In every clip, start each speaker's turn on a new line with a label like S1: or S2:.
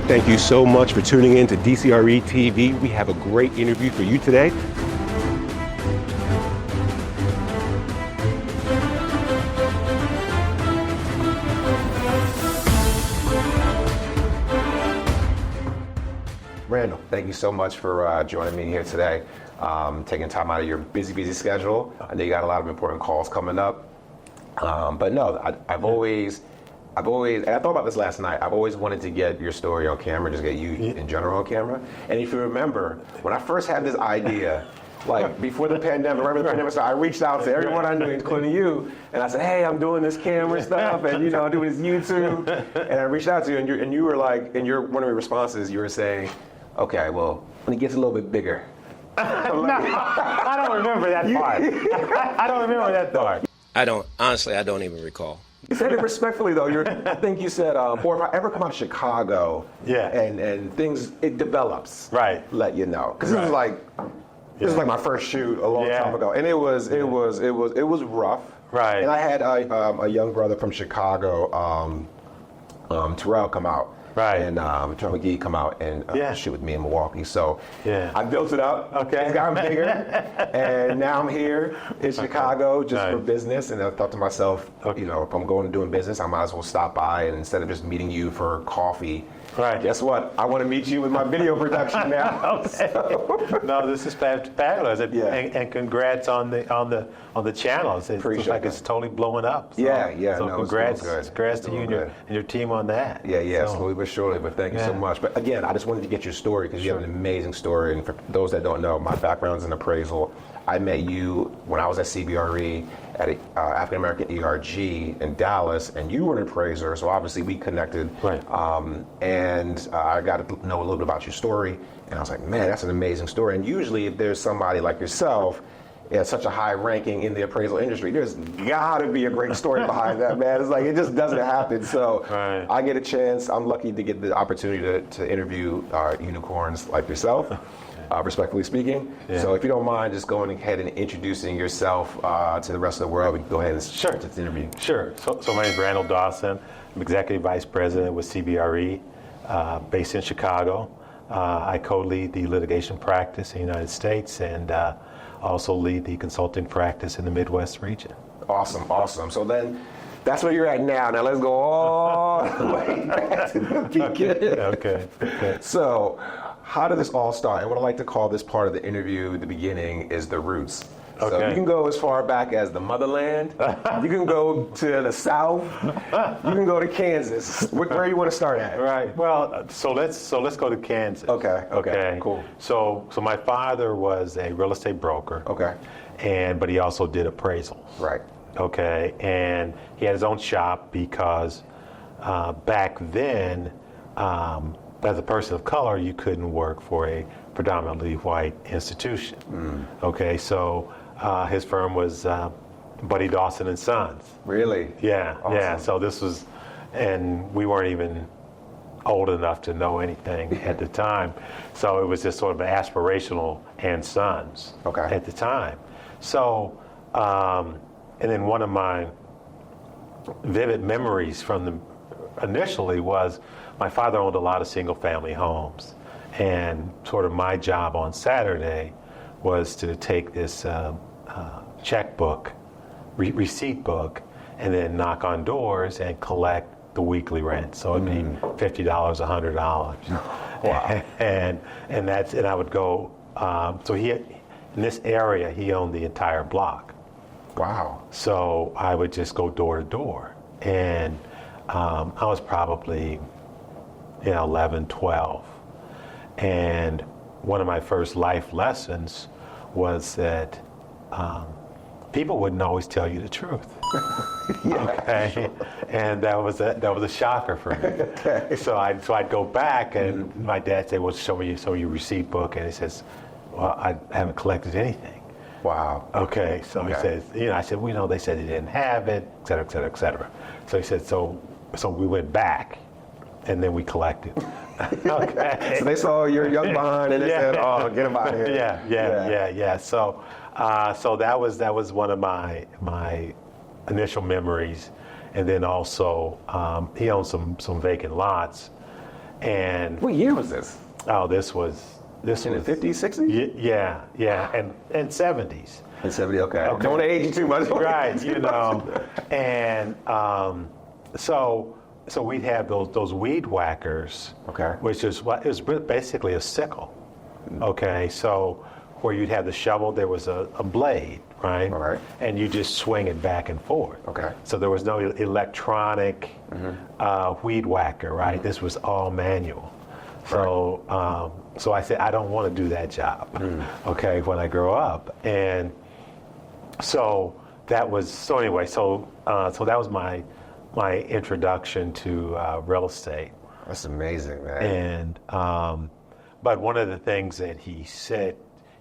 S1: Thank you so much for tuning in to DCRE TV. We have a great interview for you today. Randal, thank you so much for joining me here today, taking time out of your busy schedule. I know you got a lot of important calls coming up, but no, I've always, and I thought about this last night, I've always wanted to get your story on camera, just get you in general on camera. And if you remember, when I first had this idea, like before the pandemic, right when the pandemic started, I reached out to everyone I knew, including you, and I said, hey, I'm doing this camera stuff, and I'm doing this YouTube, and I reached out to you, and you were like, one of your responses, you were saying, okay, well, when it gets a little bit bigger.
S2: No, I don't remember that part. I don't remember that part.
S3: Honestly, I don't even recall.
S1: You said it respectfully, though. I think you said, or if I ever come out of Chicago, and things, it develops.
S2: Right.
S1: Let you know, because this was like my first shoot a long time ago, and it was rough.
S2: Right.
S1: And I had a young brother from Chicago, Terrell, come out.
S2: Right.
S1: And Terrell McGee come out and shoot with me in Milwaukee. So I built it up.
S2: Okay.
S1: It's gotten bigger. And now I'm here in Chicago just for business. And I thought to myself, if I'm going and doing business, I might as well stop by. And instead of just meeting you for coffee, guess what? I want to meet you with my video production now.
S2: Okay. So. No, this is fabulous. And congrats on the channels. It looks like it's totally blowing up. So, So congrats to you and your team on that.
S1: Slowly but surely, but thank you so much. But again, I just wanted to get your story because you have an amazing story. And for those that don't know, my background's in appraisal. I met you when I was at CBRE at African American ERG in Dallas, and you were an appraiser, so obviously we connected.
S2: Right.
S1: And I got to know a little bit about your story, and I was like, man, that's an amazing story. And usually if there's somebody like yourself at such a high ranking in the appraisal industry, there's got to be a great story behind that, man. It's like, it just doesn't happen. So I get a chance, I'm lucky to get the opportunity to interview unicorns like yourself. Respectfully speaking. So if you don't mind just going ahead and introducing yourself to the rest of the world, we can go ahead and start this interview.
S2: Sure. So my name is Randal Dawson. I'm Executive Vice President with CBRE, based in Chicago. I co-lead the litigation practice in the United States and also lead the consulting practice in the Midwest region.
S1: Awesome. So then, that's where you're at now. Now let's go all the way back to the beginning.
S2: Okay.
S1: So, how did this all start? And what I like to call this part of the interview, the beginning, is the roots.
S2: Okay.
S1: So you can go as far back as the motherland. You can go to the South. You can go to Kansas. Where do you want to start at?
S2: Right. Well, so let's go to Kansas.
S1: Okay. Cool.
S2: So my father was a real estate broker.
S1: Okay.
S2: But he also did appraisals.
S1: Right.
S2: Okay. And he had his own shop because back then, as a person of color, you couldn't work for a predominantly white institution. Okay, so his firm was Buddy Dawson and Sons.
S1: Really?
S2: Yeah,
S1: awesome.
S2: Yeah. So this was, and we weren't even old enough to know anything at the time. So it was just sort of aspirational and Sons at the time. So, and then one of my vivid memories from the initially was my father owned a lot of single family homes, and sort of my job on Saturday was to take this checkbook, receipt book, and then knock on doors and collect the weekly rent. So it'd be $50, $100.
S1: Wow.
S2: And I would go. So he in this area he owned the entire block.
S1: Wow.
S2: So I would just go door to door, and I was probably 11, 12. And one of my first life lessons was that people wouldn't always tell you the truth. And that was a shocker for me. So I'd go back, and my dad said, well, show me your receipt book. And he says, well, I haven't collected anything.
S1: Wow.
S2: Okay, so he says, I said, well, they said they didn't have it, et cetera, et cetera, et cetera. So he said, so we went back, and then we collected. Okay.
S1: So they saw your young behind, and they said, "Oh, get him out of here."
S2: Yeah. So that was one of my initial memories, and then also he owned some vacant lots, And
S1: What year was this?
S2: oh, this was
S1: In the 50s, 60s?
S2: yeah, and 70s.
S1: In 70, okay. Don't want to age you too much.
S2: Right, you know, and so we'd have those weed whackers,
S1: Okay.
S2: which is what it was basically a sickle. Okay, so where you'd have the shovel, there was a blade, right?
S1: All right.
S2: And you just swing it back and forth.
S1: Okay.
S2: So there was no electronic weed whacker, right? This was all manual. So so I said I don't want to do that job, okay, when I grow up, and so that was so anyway. So that was my introduction to real estate.
S1: That's amazing, man.
S2: And but one of the things that he said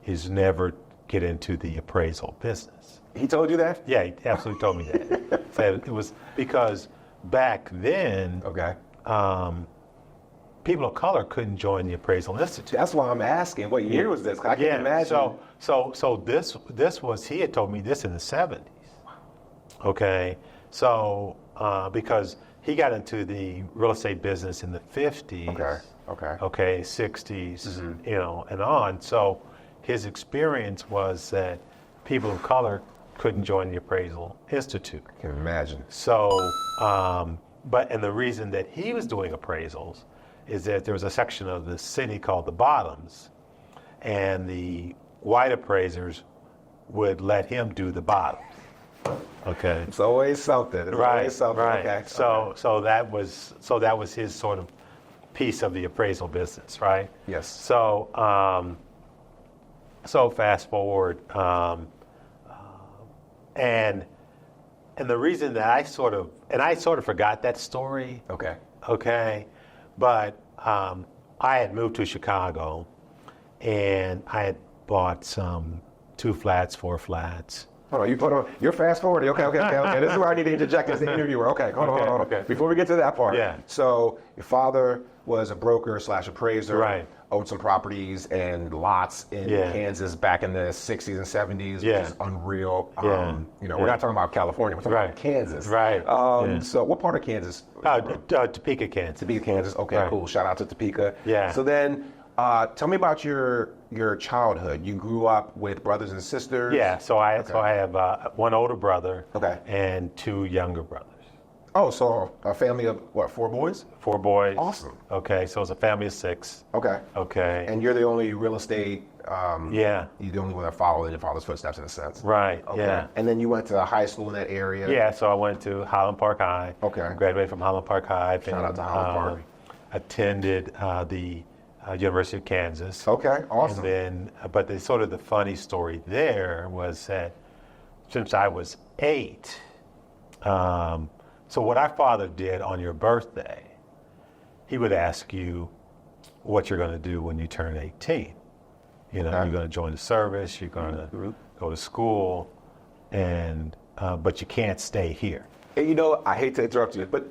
S2: is never get into the appraisal business.
S1: He told you that?
S2: Yeah, he absolutely told me that. So it was because back then,
S1: Okay.
S2: people of color couldn't join the appraisal institute.
S1: That's why I'm asking. What year was this? 'Cause I can't imagine.
S2: So this was, he had told me this in the 70s. Okay, so because he got into the real estate business in the 50s. Okay, 60s, you know, and on. So his experience was that people of color couldn't join the appraisal institute.
S1: I can imagine.
S2: So, and the reason that he was doing appraisals is that there was a section of the city called the Bottoms, and the white appraisers would let him do the bottoms. Okay.
S1: It's always something. It's always something.
S2: Right.
S1: Okay.
S2: So that was his sort of piece of the appraisal business, right?
S1: Yes.
S2: So so fast forward, and the reason that I sort of forgot that story.
S1: Okay.
S2: Okay, but I had moved to Chicago, and I had bought 2 flats, 4 flats.
S1: Hold on, you're fast forwarding. Okay. This is where I need to interject as the interviewer. Okay, hold on.
S2: Okay.
S1: Before we get to that part.
S2: Yeah.
S1: So your father was a broker / appraiser.
S2: Right.
S1: Owned some properties and lots in
S2: Yeah.
S1: Kansas back in the 60s and 70s,
S2: Yeah.
S1: which is unreal.
S2: Yeah.
S1: You know, we're not talking about California. We're talking about Kansas.
S2: Right. Yeah.
S1: So what part of Kansas?
S2: Topeka, Kansas.
S1: Topeka, Kansas. Okay,
S2: Right.
S1: cool. Shout out to Topeka.
S2: Yeah.
S1: So then, tell me about your childhood. You grew up with brothers and sisters.
S2: Yeah. So I have one older brother.
S1: Okay.
S2: And 2 younger brothers.
S1: Oh, so a family of what? 4 boys?
S2: 4 boys.
S1: Awesome.
S2: Okay. So it's a family of 6.
S1: Okay.
S2: Okay.
S1: And you're the only real estate.
S2: Yeah.
S1: You're the only one that followed in your father's footsteps in a sense.
S2: Right.
S1: Okay.
S2: Yeah.
S1: And then you went to high school in that area.
S2: Yeah. So I went to Highland Park High.
S1: Okay.
S2: Graduated from Highland Park High.
S1: Shout out to Highland Park.
S2: Attended the University of Kansas.
S1: Okay. Awesome.
S2: And then, but the sort of the funny story there was that since I was 8, so what our father did on your birthday, he would ask you what you're going to do when you turn 18. You know,
S1: Okay.
S2: you're going to join the service, you're going to go to school, and but you can't stay here.
S1: And you know, I hate to interrupt you, but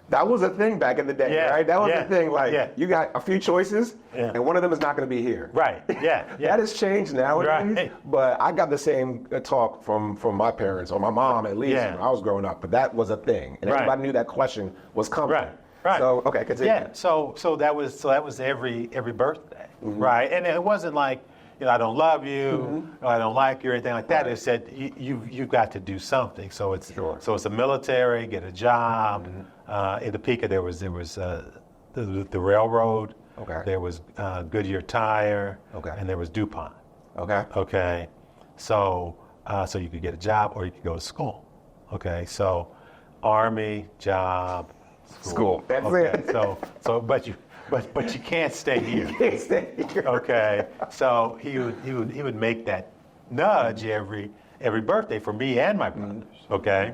S1: that was a thing back in the day,
S2: Yeah,
S1: right? That was
S2: yeah,
S1: the thing. Like,
S2: yeah.
S1: you got a few choices,
S2: Yeah.
S1: and one of them is not going to be here.
S2: Right. Yeah. Yeah.
S1: That has changed nowadays,
S2: Right.
S1: but I got the same talk from my parents, or my mom at least,
S2: Yeah.
S1: when I was growing up. But that was a thing, and
S2: Right.
S1: everybody knew that question was coming.
S2: Right. Right.
S1: So okay, continue.
S2: Yeah. So that was every birthday, right? And it wasn't like, you know, I don't love you, or I don't like you, or anything like that.
S1: Right.
S2: It said you've got to do something. So it's
S1: Sure.
S2: so it's the military, get a job. In Topeka, there was the railroad.
S1: Okay.
S2: There was Goodyear Tire.
S1: Okay.
S2: And there was DuPont.
S1: Okay.
S2: Okay. So so you could get a job or you could go to school. Okay. So Army, job,
S1: School. That's
S2: okay.
S1: it.
S2: So but you can't stay here.
S1: Can't stay here.
S2: Okay. So he would make that nudge every birthday for me and my brothers. Okay.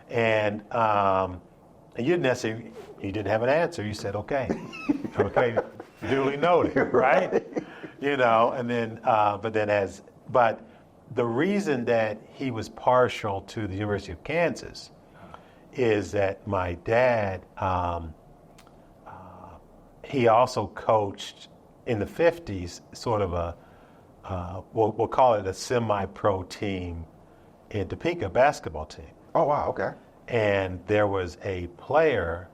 S2: And you didn't have an answer. You said okay. Okay. Duly noted, right? You know, and then but the reason that he was partial to the University of Kansas is that my dad, he also coached in the 50s, sort of we'll call it a semi-pro team in Topeka, basketball team.
S1: Oh wow. Okay.
S2: And there was a player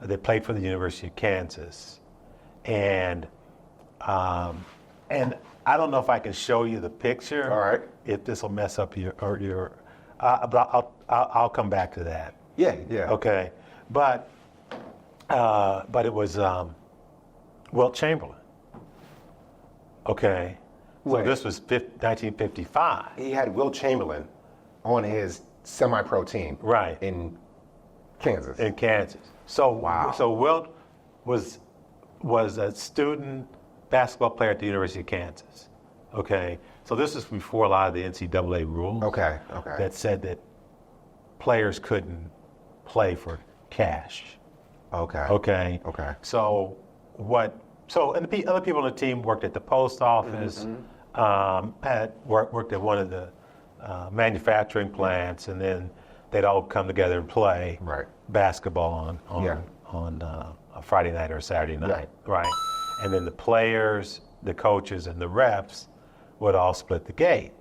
S2: that played for the University of Kansas, and I don't know if I can show you the picture.
S1: All right.
S2: If this will mess up your, but I'll come back to that.
S1: Yeah, yeah.
S2: Okay, but it was Wilt Chamberlain. Okay, so
S1: Wait.
S2: this was 1955.
S1: He had Wilt Chamberlain on his semi-pro team.
S2: Right.
S1: In Kansas.
S2: In Kansas. So
S1: Wow.
S2: So Wilt was a student basketball player at the University of Kansas. Okay, so this is before a lot of the NCAA rules.
S1: Okay.
S2: That said that players couldn't play for cash.
S1: Okay.
S2: Okay.
S1: Okay.
S2: So and the other people on the team worked at the post office, worked at one of the manufacturing plants, and then they'd all come together and play basketball on a Friday night or a Saturday night, right? And then the players, the coaches, and the refs would all split the gate,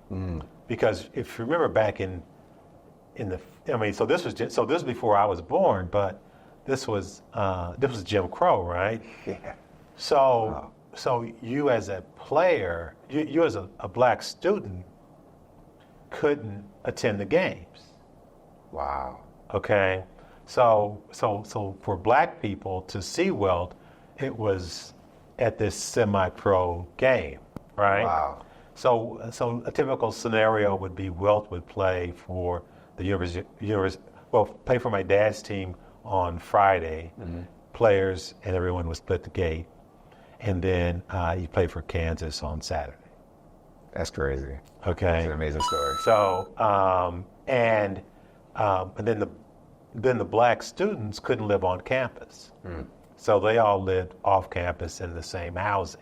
S2: because if you remember back so this was before I was born, but this was Jim Crow, right?
S1: Yeah.
S2: So you as a player, you as a black student couldn't attend the games.
S1: Wow.
S2: Okay, so for black people to see Wilt, it was at this semi-pro game, right?
S1: Wow.
S2: So a typical scenario would be Wilt would play for the play for my dad's team on Friday. Players and everyone would split the gate, and then he played for Kansas on Saturday.
S1: That's crazy.
S2: Okay,
S1: It's an amazing story.
S2: so and then the black students couldn't live on campus, so they all lived off campus in the same housing.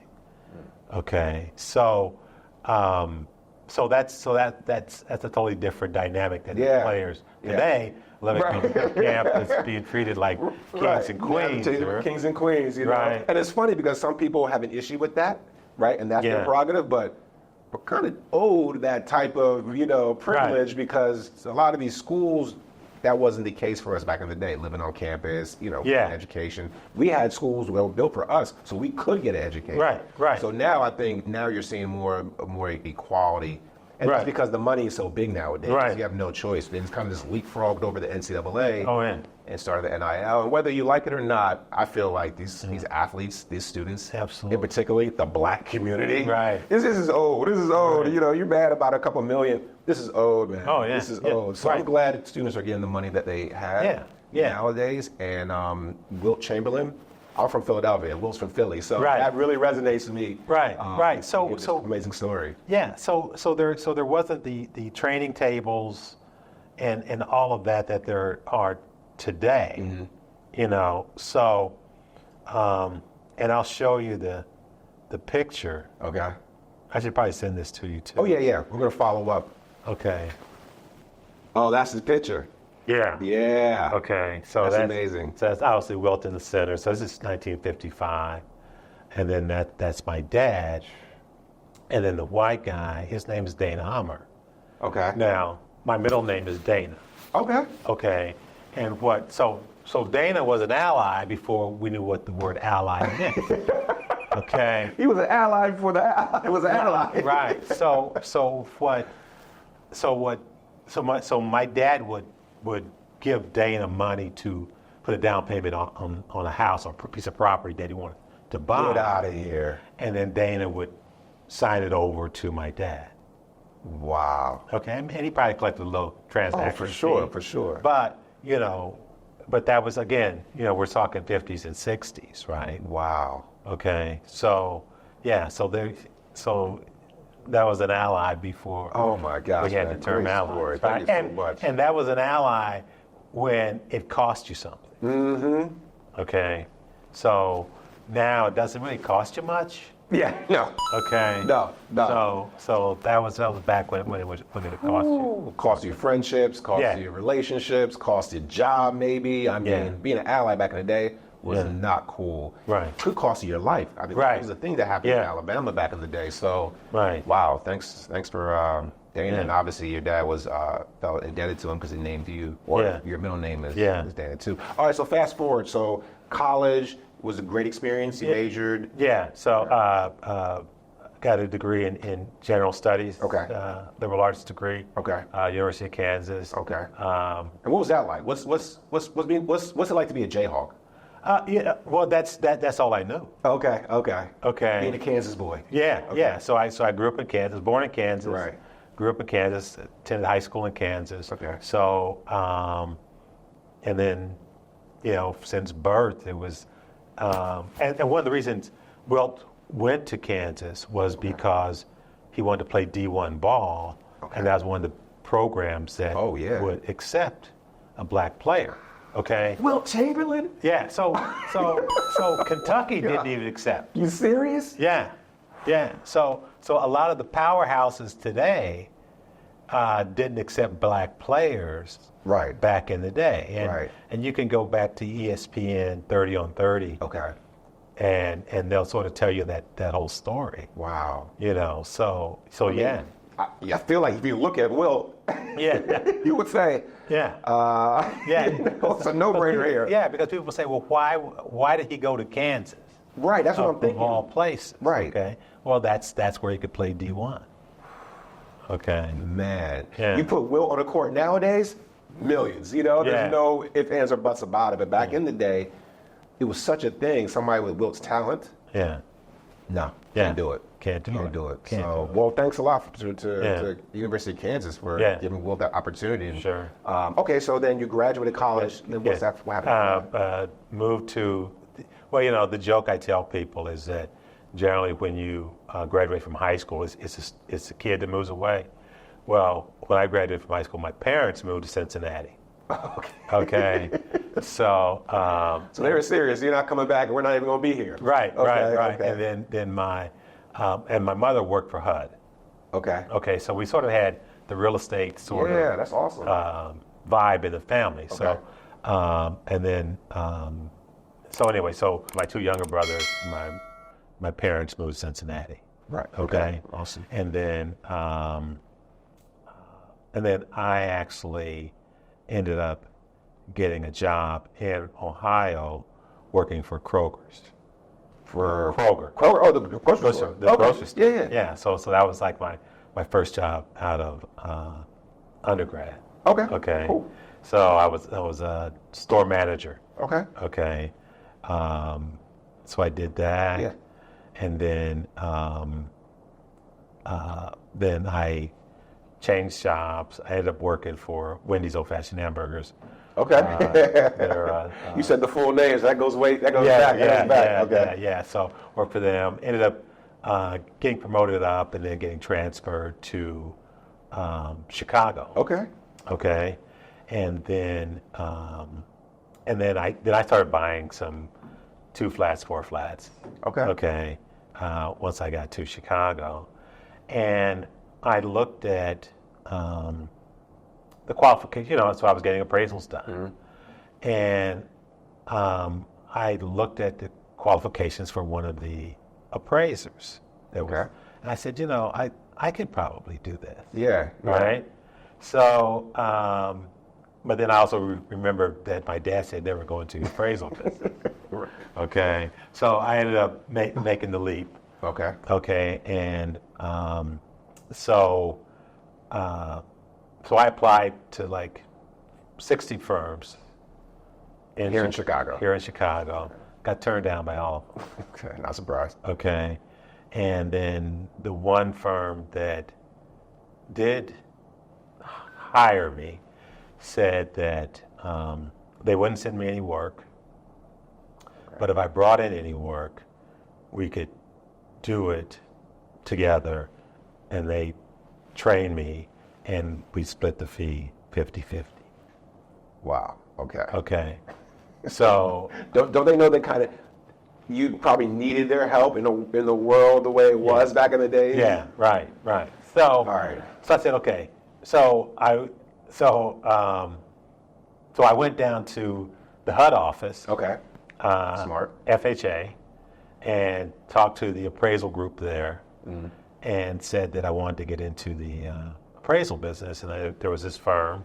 S2: Okay, so that's a totally different dynamic than the players today living on campus, being treated like kings and queens.
S1: Kings and queens, you know.
S2: Right.
S1: And it's funny because some people have an issue with that, right? And that's their prerogative, but we're kind of owed that type of, privilege because a lot of these schools, that wasn't the case for us back in the day, living on campus, education. We had schools that were built for us, so we could get an education.
S2: Right.
S1: So now I think you're seeing more equality. And that's because the money is so big nowadays.
S2: Right.
S1: You have no choice. Then it's kind of just leapfrogged over the NCAA and started the NIL. And whether you like it or not, I feel like these athletes, these students,
S2: Absolutely.
S1: in particular the black community,
S2: Right.
S1: This is old. This is old.
S2: Right.
S1: You're mad about a couple million. This is old, man.
S2: Oh, yeah.
S1: This is
S2: Yeah.
S1: old. So I'm glad that students are getting the money that they have nowadays. And Wilt Chamberlain, I'm from Philadelphia. Will's from Philly, so that really resonates with me.
S2: Right. So
S1: amazing story.
S2: Yeah. So there wasn't the training tables and all of that there are today. So and I'll show you the picture.
S1: Okay.
S2: I should probably send this to you too.
S1: Oh yeah. We're gonna follow up.
S2: Okay.
S1: Oh, that's his picture.
S2: Yeah.
S1: Yeah.
S2: Okay. So
S1: that's amazing.
S2: So that's obviously Wilt in the center. So this is 1955, and then that's my dad, and then the white guy. His name is Dana Hummer.
S1: Okay.
S2: Now my middle name is Dana.
S1: Okay.
S2: Okay. And so Dana was an ally before we knew what the word ally meant. Okay.
S1: He was an ally before the ally was an ally.
S2: Right. So my dad would give Dana money to put a down payment on a house or a piece of property that he wanted to buy.
S1: Get out of here.
S2: And then Dana would sign it over to my dad.
S1: Wow.
S2: Okay. And he probably collected a little transaction
S1: for
S2: fee.
S1: sure.
S2: But that was, again, we're talking 50s and 60s, right?
S1: Wow.
S2: Okay. So that was an ally before.
S1: Oh my gosh.
S2: We had the term ally.
S1: Thank you so much.
S2: And that was an ally when it cost you something. Mm-hmm. Okay. So now it doesn't really cost you much.
S1: Yeah. No.
S2: Okay.
S1: No.
S2: So that was back when it cost you.
S1: Cost you friendships, cost you relationships, cost you job maybe. I mean, being an ally back in the day was not cool.
S2: Right.
S1: Could cost you your life. I mean, it was a thing that happened in Alabama back in the day. So, wow, thanks for Dana. And obviously your dad was felt indebted to him because he named you, or your middle name is Dana too. All right, so fast forward. So college was a great experience. You majored.
S2: Yeah. So got a degree in general studies.
S1: Okay.
S2: Liberal arts degree.
S1: Okay.
S2: University of Kansas.
S1: Okay. And what was that like? What's it like to be a Jayhawk?
S2: Yeah. Well, that's all I knew.
S1: Okay. Being a
S2: Okay.
S1: Kansas boy.
S2: Yeah.
S1: Okay.
S2: Yeah. So I grew up in Kansas, born in Kansas.
S1: Right.
S2: Grew up in Kansas. Attended high school in Kansas.
S1: Okay.
S2: So and then since birth it was and one of the reasons Wilt went to Kansas was because he wanted to play D1 ball, and that was one of the programs that would accept a black player. Okay.
S1: Wilt Chamberlain?
S2: Yeah. So Kentucky didn't even accept.
S1: You serious?
S2: Yeah. So a lot of the powerhouses today didn't accept black players.
S1: Right.
S2: Back in the day, and you can go back to ESPN 30 on 30.
S1: Okay.
S2: And they'll sort of tell you that whole story.
S1: Wow.
S2: So yeah.
S1: I feel like if you look at Wilt, you would say,
S2: yeah.
S1: It's a no-brainer here.
S2: Yeah, because people say, well, why did he go to Kansas?
S1: Right, that's what I'm thinking.
S2: Of all places.
S1: Right.
S2: Okay. Well, that's where he could play D1. Okay.
S1: Man.
S2: Yeah.
S1: You put Wilt on the court nowadays, millions. There's no ifs, ands, or buts about it. But back in the day, it was such a thing. Somebody with Wilt's talent.
S2: Yeah.
S1: No. Can't do it.
S2: Can't do it.
S1: Well, thanks a lot to the University of Kansas for giving Wilt that opportunity. And,
S2: sure.
S1: Okay, so then you graduated college. Then what happened?
S2: Moved to, the joke I tell people is that generally when you graduate from high school, it's a kid that moves away. Well, when I graduated from high school, my parents moved to Cincinnati. Okay. So
S1: they were serious. You're not coming back, and we're not even going to be here.
S2: Right.
S1: Okay.
S2: And then my mother worked for HUD.
S1: Okay.
S2: Okay. So we sort of had the real estate sort of
S1: that's awesome.
S2: vibe in the family.
S1: Okay.
S2: So and then so my two younger brothers, my parents moved to Cincinnati.
S1: Right.
S2: Okay.
S1: Awesome.
S2: And then I actually ended up getting a job in Ohio working for Kroger's.
S1: For
S2: Kroger.
S1: Oh, the grocery store.
S2: The grocery store.
S1: Yeah.
S2: Yeah. So that was like my first job out of undergrad.
S1: Okay.
S2: Okay.
S1: Cool.
S2: So I was a store manager.
S1: Okay.
S2: Okay. So I did that.
S1: Yeah.
S2: And then I changed jobs. I ended up working for Wendy's Old Fashioned Hamburgers.
S1: Okay. You said the full names. That goes back.
S2: Yeah. So worked for them. Ended up getting promoted up and then getting transferred to Chicago.
S1: Okay.
S2: Okay. And then I started buying some 2 flats, 4 flats.
S1: Okay.
S2: Okay. Once I got to Chicago, and I looked at the qualification. So I was getting appraisals done, and I looked at the qualifications for one of the appraisers. And I said, I could probably do this.
S1: Yeah.
S2: Right. So, but then I also remembered that my dad said they were going to appraisal business. Okay. So I ended up making the leap.
S1: Okay.
S2: Okay. And so I applied to like 60 firms
S1: here in Chicago.
S2: Here in Chicago. Got turned down by all of them.
S1: Okay. Not surprised.
S2: Okay. And then the one firm that did hire me said that they wouldn't send me any work, but if I brought in any work, we could do it together, and they trained me, and we split the fee 50-50.
S1: Wow. Okay.
S2: Okay. So
S1: don't they know that kind of you probably needed their help in the world the way it was back in the day?
S2: Yeah. Right. So
S1: all right.
S2: So I said, okay. So I went down to the HUD office.
S1: Okay. Smart.
S2: FHA, and talked to the appraisal group there, and said that I wanted to get into the appraisal business, and there was this firm,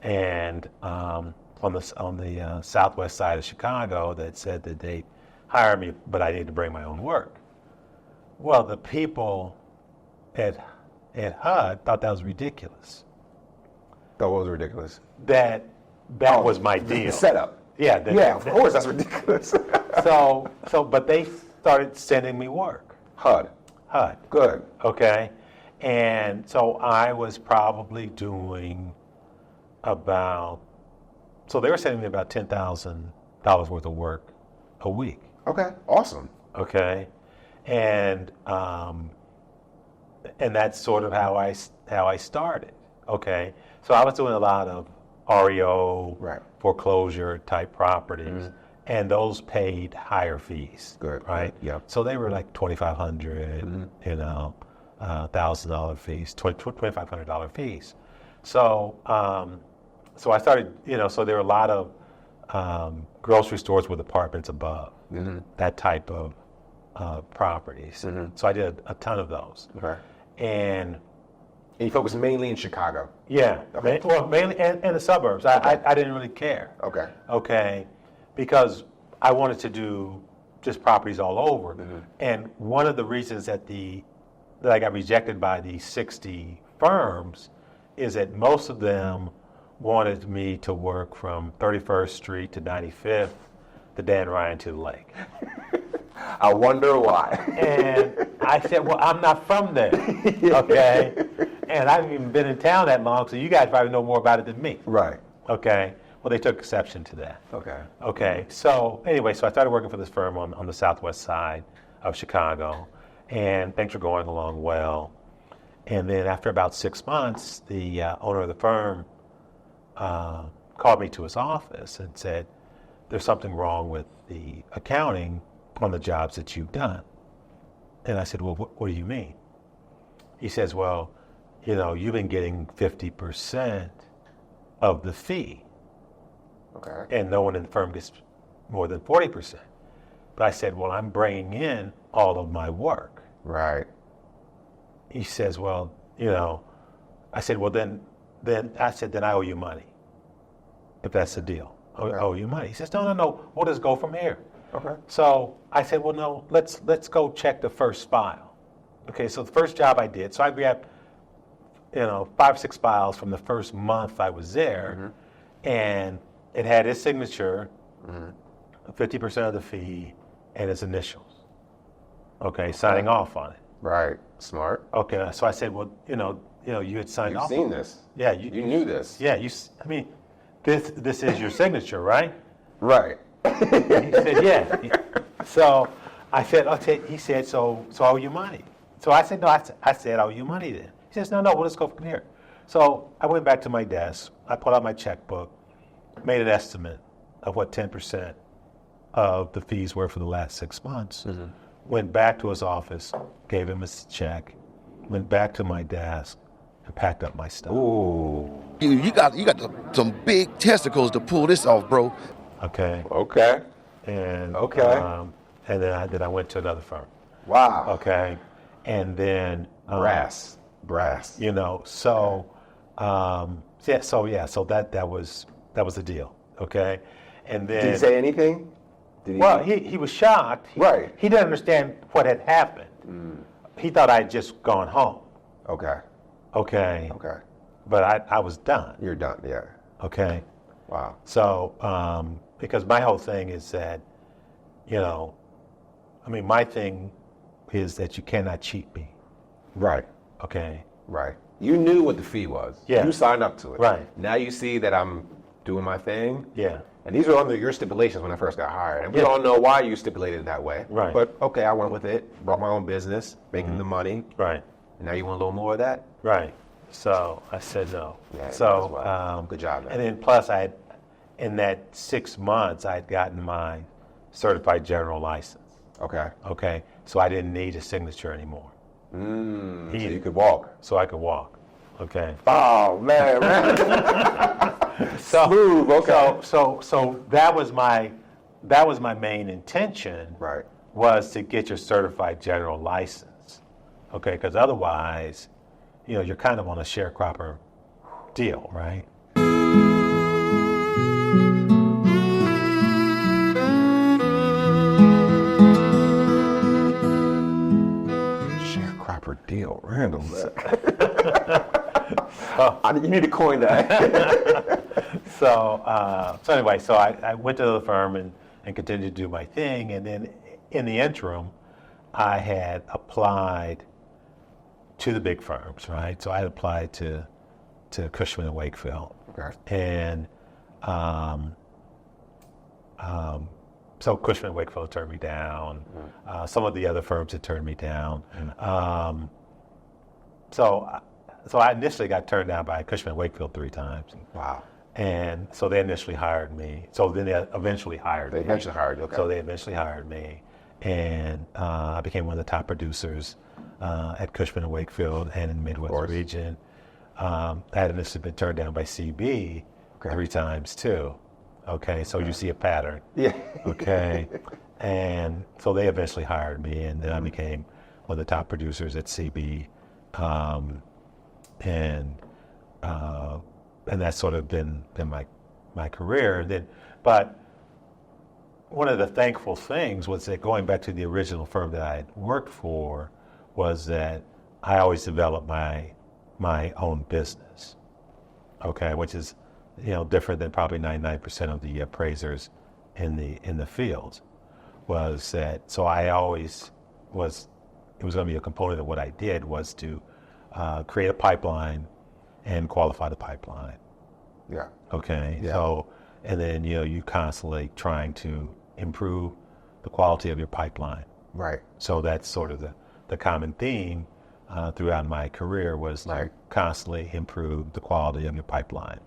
S2: and on the southwest side of Chicago that said that they'd hire me, but I needed to bring my own work. Well, the people at HUD thought that was ridiculous.
S1: That was ridiculous.
S2: That was my deal.
S1: The setup.
S2: Yeah.
S1: Of course, that's ridiculous.
S2: But they started sending me work.
S1: HUD. Good.
S2: Okay. And so I was probably doing so they were sending me about $10,000 worth of work a week.
S1: Okay. Awesome.
S2: Okay. And that's sort of how I started. Okay. So I was doing a lot of REO, foreclosure type properties, and those paid higher fees.
S1: Good.
S2: Right.
S1: Yeah.
S2: So they were like $2,500, $1,000 fees, $2,500 fees. So I started, so there were a lot of grocery stores with apartments above, that type of properties. So I did a ton of those.
S1: Okay.
S2: And
S1: you focused mainly in Chicago?
S2: Yeah.
S1: Okay.
S2: Mainly in the suburbs. I didn't really care.
S1: Okay.
S2: Okay. Because I wanted to do just properties all over. And one of the reasons that I got rejected by the 60 firms is that most of them wanted me to work from 31st Street to 95th to Dan Ryan to the lake.
S1: I wonder why.
S2: And I said, well, I'm not from there, okay? And I haven't even been in town that long, so you guys probably know more about it than me.
S1: Right.
S2: Okay? Well, they took exception to that.
S1: Okay.
S2: Okay, so anyway, so I started working for this firm on the southwest side of Chicago, and things were going along well. And then after about 6 months, the owner of the firm called me to his office and said, there's something wrong with the accounting on the jobs that you've done. And I said, well, what do you mean? He says, well, you've been getting 50% of the fee.
S1: Okay.
S2: And no one in the firm gets more than 40%. But I said, well, I'm bringing in all of my work.
S1: Right.
S2: He says, well, I said, well, then I owe you money, if that's the deal.
S1: Okay.
S2: I owe you money. He says, no, we'll just go from here.
S1: Okay.
S2: So I said, well, no, let's go check the first file. Okay, so the first job I did, so I grabbed, 5 or 6 files from the first month I was there, and it had his signature, 50% of the fee, and his initials. Okay, signing off on it.
S1: Right. Smart.
S2: Okay, so I said, well, you had signed off.
S1: You've seen this.
S2: Yeah,
S1: you knew this.
S2: Yeah, this is your signature, right?
S1: Right.
S2: He said, yeah. So I said, okay. He said, so I owe you money. So I said, no, I said, I owe you money then. He says, no, we'll just go from here. So I went back to my desk. I pulled out my checkbook, made an estimate of what 10% of the fees were for the last 6 months. Went back to his office, gave him his check, went back to my desk, and packed up my stuff.
S1: Ooh.
S4: You got some big testicles to pull this off, bro.
S2: Okay.
S1: Okay.
S2: And
S1: and
S2: then I went to another firm.
S1: Wow.
S2: Okay. And then
S1: Brass.
S2: So that was the deal. Okay. And then
S1: Did he say anything?
S2: he was shocked.
S1: Right.
S2: He didn't understand what had happened. He thought I had just gone home.
S1: Okay.
S2: Okay.
S1: Okay.
S2: But I was done.
S1: You're done. Yeah.
S2: Okay.
S1: Wow.
S2: So because my whole thing is that, my thing is that you cannot cheat me.
S1: Right.
S2: Okay.
S1: Right. You knew what the fee was.
S2: Yeah.
S1: You signed up to it.
S2: Right.
S1: Now you see that I'm doing my thing.
S2: Yeah.
S1: And these were under your stipulations when I first got hired. And we
S2: Yeah.
S1: don't know why you stipulated it that way.
S2: Right.
S1: But okay, I went with it, brought my own business, making the money.
S2: Right.
S1: And now you want a little more of that?
S2: Right. So I said no.
S1: Yeah,
S2: so
S1: well. Good job, man.
S2: And then plus in that 6 months, I had gotten my certified general license.
S1: Okay.
S2: Okay. So I didn't need a signature anymore.
S1: So you could walk.
S2: So I could walk. Okay.
S1: Oh man.
S2: So
S1: Smooth. Okay.
S2: So that was my main intention.
S1: Right.
S2: Was to get your certified general license. Okay, because otherwise, you're kind of on a sharecropper deal, right?
S1: proper deal, Randall. You need to coin that.
S2: So anyway, so I went to the firm and continued to do my thing. And then in the interim, I had applied to the big firms, right? So I had applied to Cushman and Wakefield.
S1: Okay.
S2: And so Cushman and Wakefield turned me down. Some of the other firms had turned me down. So I initially got turned down by Cushman and Wakefield 3 times.
S1: Wow.
S2: And so they initially hired me. So then they eventually hired me.
S1: They eventually hired you, okay.
S2: So they eventually hired me. And I became one of the top producers at Cushman and Wakefield and in the Midwest region. I had initially been turned down by CB 3 times too. Okay, so you see a pattern.
S1: Yeah.
S2: Okay. And so they eventually hired me, and then I became one of the top producers at CB. And that's sort of been my career. But one of the thankful things was that going back to the original firm that I had worked for was that I always developed my own business. Okay, which is different than probably 99% of the appraisers in the field. Was that so? I always was. It was going to be a component of what I did was to create a pipeline and qualify the pipeline.
S1: Yeah.
S2: Okay.
S1: Yeah.
S2: So, and then you constantly trying to improve the quality of your pipeline.
S1: Right.
S2: So that's sort of the common theme throughout my career was to constantly improve the quality of your pipeline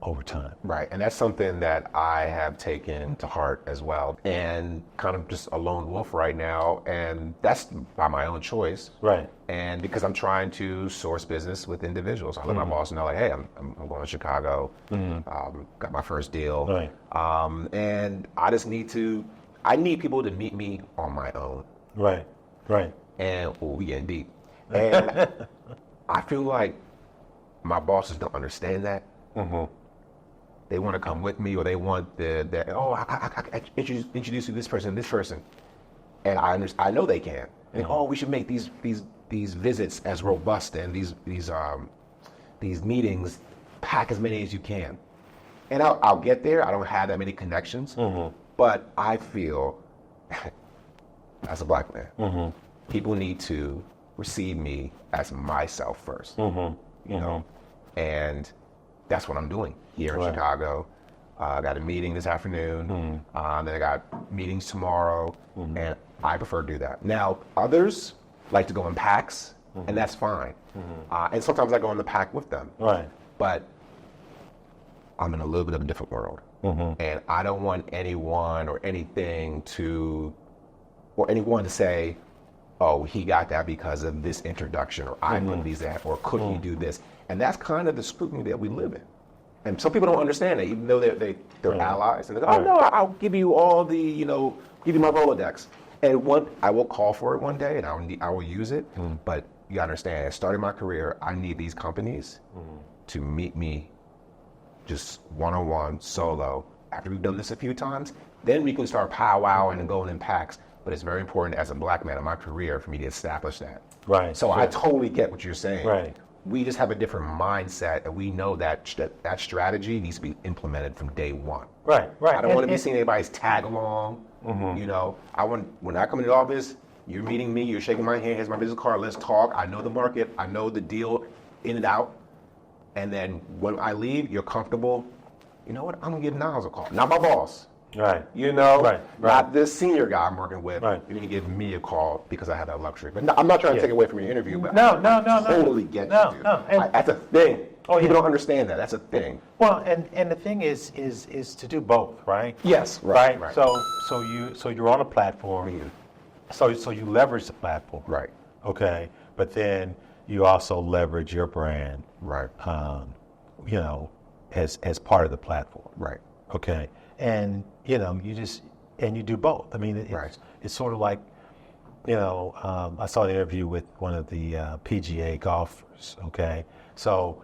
S2: over time.
S1: Right, and that's something that I have taken to heart as well, and kind of just a lone wolf right now, and that's by my own choice.
S2: Right.
S1: And because I'm trying to source business with individuals. I let my boss know, like, hey, I'm going to Chicago, got my first deal.
S2: Right.
S1: And I just need people to meet me on my own.
S2: Right, right.
S1: And, we getting deep. And I feel like my bosses don't understand that. Mm-hmm. They want to come with me, or they want I introduce you to this person, and I know they can. And we should make these visits as robust and these meetings pack as many as you can. And I'll get there. I don't have that many connections, but I feel as a black man, people need to receive me as myself first. You know, and that's what I'm doing here in Chicago. I got a meeting this afternoon, then I got meetings tomorrow, and I prefer to do that. Now, others like to go in packs, and that's fine. And sometimes I go in the pack with them.
S2: Right.
S1: But I'm in a little bit of a different world. And I don't want anyone or anything or anyone to say, oh, he got that because of this introduction, or I put these at, or could he do this? And that's kind of the scrutiny that we live in. And some people don't understand that, even though they're allies. And they go, oh, no, I'll give you all give you my Rolodex. And I will call for it one day, and I will use it. But you got to understand, starting my career, I need these companies to meet me just one-on-one, solo. After we've done this a few times, then we can start powwowing and going in packs. But it's very important as a black man in my career for me to establish that.
S2: Right.
S1: So I totally get what you're saying.
S2: Right.
S1: We just have a different mindset, and we know that strategy needs to be implemented from day one.
S2: Right, right.
S1: I don't want to be seeing anybody's tag along. When I come into the office, you're meeting me, you're shaking my hand, here's my business card, let's talk. I know the market, I know the deal in and out. And then when I leave, you're comfortable. You know what? I'm going to give Niles a call. Not my boss.
S2: Right.
S1: Right. Not this senior guy I'm working with.
S2: Right.
S1: You need to give me a call because I have that luxury. But I'm not trying to take away from your interview, but
S2: No.
S1: I totally get you, dude. That's a thing. People don't understand that. That's a thing.
S2: Well, and the thing is to do both, right?
S1: Yes. Right.
S2: So you're on a platform. So you leverage the platform.
S1: Right.
S2: Okay. But then you also leverage your brand.
S1: Right.
S2: As part of the platform.
S1: Right.
S2: Okay. And you do both. I mean, it's sort of like, I saw an interview with one of the PGA golfers. Okay. So,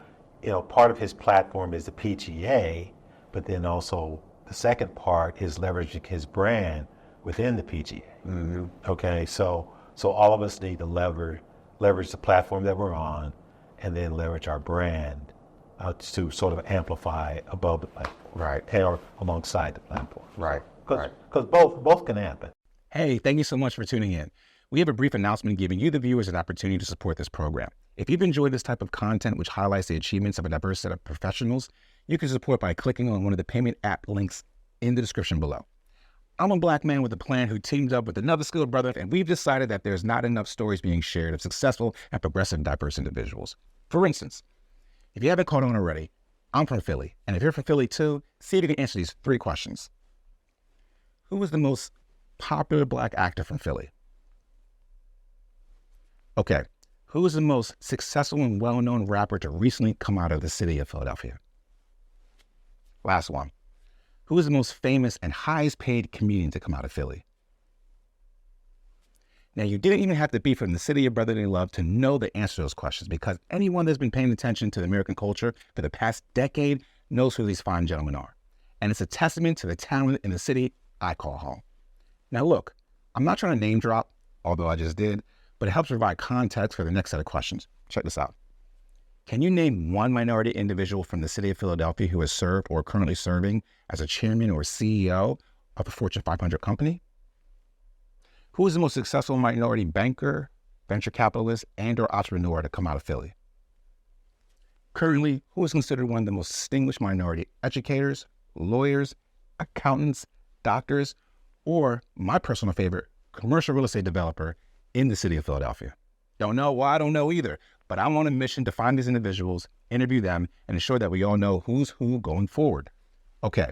S2: part of his platform is the PGA, but then also the second part is leveraging his brand within the PGA. Okay. So all of us need to leverage the platform that we're on, and then leverage our brand to sort of amplify above the platform,
S1: Right,
S2: or alongside the platform.
S1: right,
S2: Because both can happen.
S5: Hey, thank you so much for tuning in. We have a brief announcement giving you, the viewers, an opportunity to support this program. If you've enjoyed this type of content, which highlights the achievements of a diverse set of professionals, you can support by clicking on one of the payment app links in the description below. I'm a Black man with a plan who teamed up with another skilled brother, and we've decided that there's not enough stories being shared of successful and progressive and diverse individuals. For instance, if you haven't caught on already, I'm from Philly, and if you're from Philly too, see if you can answer these 3 questions. Who was the most popular Black actor from Philly? Okay, who is the most successful and well-known rapper to recently come out of the city of Philadelphia? Last one. Who is the most famous and highest paid comedian to come out of Philly? Now, you didn't even have to be from the city of brotherly love to know the answer to those questions, because anyone that's been paying attention to the American culture for the past decade knows who these fine gentlemen are. And it's a testament to the talent in the city I call home. Now, look, I'm not trying to name drop, although I just did, but it helps provide context for the next set of questions. Check this out. Can you name one minority individual from the city of Philadelphia who has served or currently serving as a chairman or CEO of a Fortune 500 company? Who is the most successful minority banker, venture capitalist, and or entrepreneur to come out of Philly? Currently, who is considered one of the most distinguished minority educators, lawyers, accountants, doctors, or my personal favorite, commercial real estate developer in the city of Philadelphia? Don't know? Well, I don't know either, but I'm on a mission to find these individuals, interview them, and ensure that we all know who's who going forward. Okay,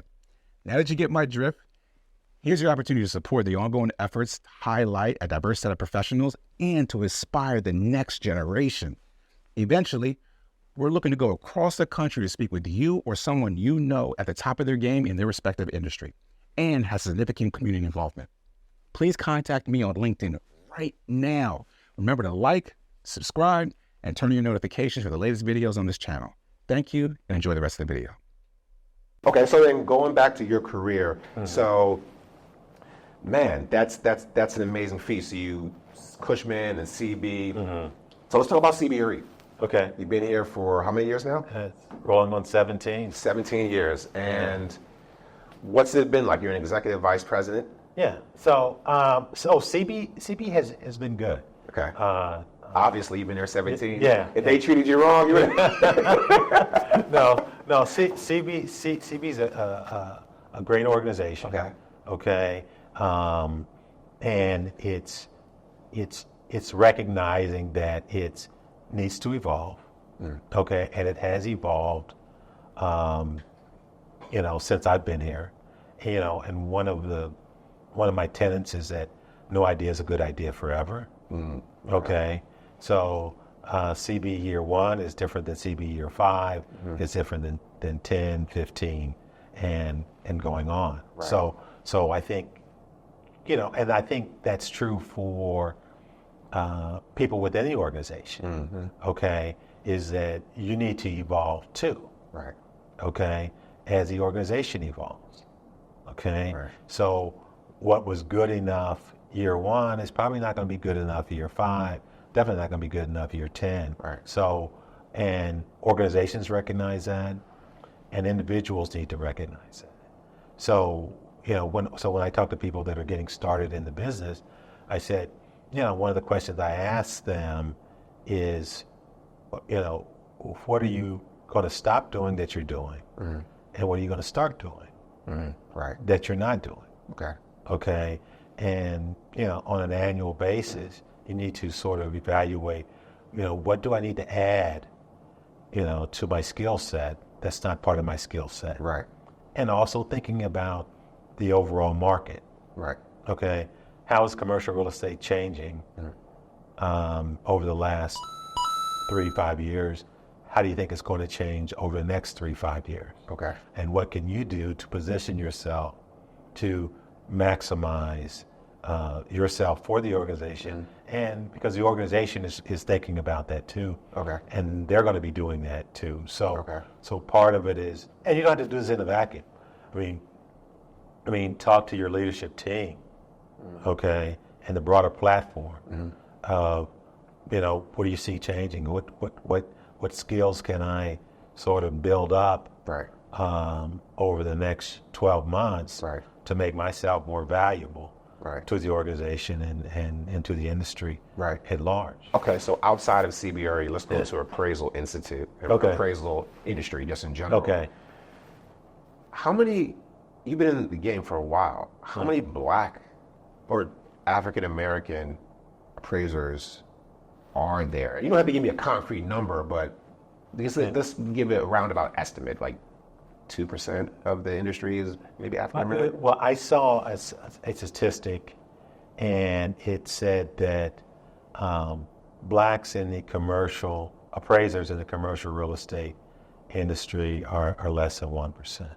S5: now that you get my drift, here's your opportunity to support the ongoing efforts to highlight a diverse set of professionals and to inspire the next generation. Eventually, we're looking to go across the country to speak with you or someone you know at the top of their game in their respective industry and has significant community involvement. Please contact me on LinkedIn right now. Remember to like, subscribe, and turn on your notifications for the latest videos on this channel. Thank you, and enjoy the rest of the video.
S1: Okay, so then going back to your career, so man, that's an amazing feat. So you, Cushman and CB. So let's talk about CBRE.
S2: Okay.
S1: You've been here for how many years now?
S2: Rolling on 17.
S1: 17 years. And what's it been like? You're an executive vice president?
S2: Yeah. So CB has been good.
S1: Okay. Obviously, you've been there 17.
S2: Yeah.
S1: If they treated you wrong, you would.
S2: No. CB's a great organization.
S1: Okay.
S2: Okay. And it's recognizing that it needs to evolve. Okay. And it has evolved. Since I've been here. And one of my tenets is that no idea is a good idea forever. Okay. So CB year 1 is different than CB year 5. It's different than 10, 15, and going on. Right. So I think, and I think that's true for people within the organization. Okay, is that you need to evolve too.
S1: Right.
S2: Okay, as the organization evolves. Okay.
S1: Right.
S2: So what was good enough year 1 is probably not going to be good enough year 5. Definitely not going to be good enough year 10.
S1: Right.
S2: So, and organizations recognize that, and individuals need to recognize it. So, when I talk to people that are getting started in the business, I said, one of the questions I ask them is, what are you going to stop doing that you're doing, and what are you going to start doing,
S1: right,
S2: that you're not doing?
S1: Okay.
S2: Okay, and on an annual basis, you need to sort of evaluate, what do I need to add, to my skill set that's not part of my skill set.
S1: Right.
S2: And also thinking about the overall market.
S1: Right.
S2: Okay, how is commercial real estate changing over the last 3-5 years? How do you think it's going to change over the next 3-5 years? Okay. And what can you do to position yourself to maximize yourself for the organization, and because the organization is thinking about that too. Okay. And they're going to be doing that too. So, so part of it is, and you don't have to do this in a vacuum. I mean, talk to your leadership team, okay, and the broader platform of what do you see changing? What skills can I sort of build up
S1: Right.
S2: over the next 12 months
S1: Right.
S2: to make myself more valuable
S1: Right.
S2: to the organization and to the industry
S1: Right.
S2: at large.
S1: Okay, so outside of CBRE, let's go to Appraisal Institute, and
S2: Okay.
S1: appraisal industry just in general.
S2: Okay.
S1: You've been in the game for a while. How many Black or African American appraisers are there? You don't have to give me a concrete number, but let's give it a roundabout estimate, like 2% of the industry is maybe African American?
S2: Well, I saw a statistic, and it said that blacks in the commercial, appraisers in the commercial real estate industry are less than 1%.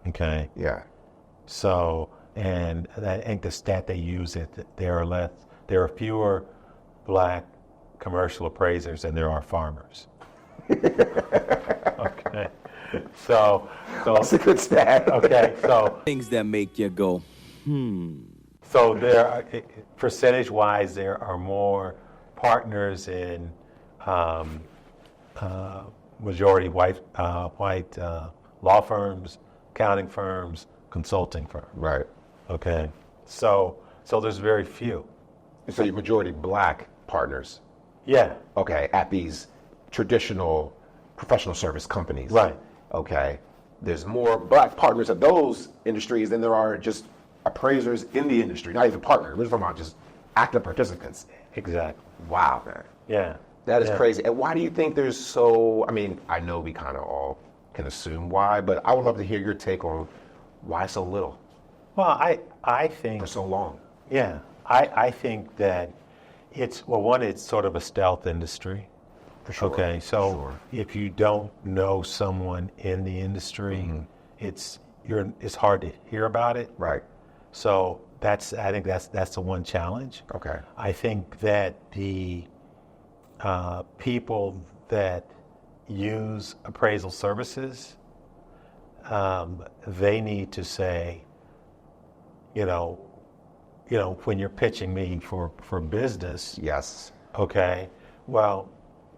S2: Okay.
S1: Yeah.
S2: So, and I think the stat they use is that there are fewer black commercial appraisers than there are farmers. Okay. So
S1: That's a good stat.
S2: okay. So
S6: Things that make you go,
S2: So there, are, percentage-wise, there are more partners in majority white law firms, accounting firms, consulting firms.
S1: Right.
S2: Okay, so there's very few.
S1: So your majority Black partners,
S2: Yeah,
S1: okay, at these traditional professional service companies.
S2: right.
S1: Okay. There's more Black partners at those industries than there are just appraisers in the industry, not even partners. We're talking about just active participants.
S2: Exactly.
S1: Wow, man.
S2: Yeah.
S1: That is
S2: Yeah.
S1: crazy. And why do you think there's so, I mean, I know we kind of all can assume why, but I would love to hear your take on why so little
S2: Well, I think
S1: for so long.
S2: yeah, I think that it's sort of a stealth industry.
S1: For sure.
S2: Okay, so
S1: Sure.
S2: if you don't know someone in the industry, it's hard to hear about it.
S1: Right.
S2: So I think that's the one challenge.
S1: Okay.
S2: I think that the people that use appraisal services, they need to say, when you're pitching me for business,
S1: Yes.
S2: okay, well,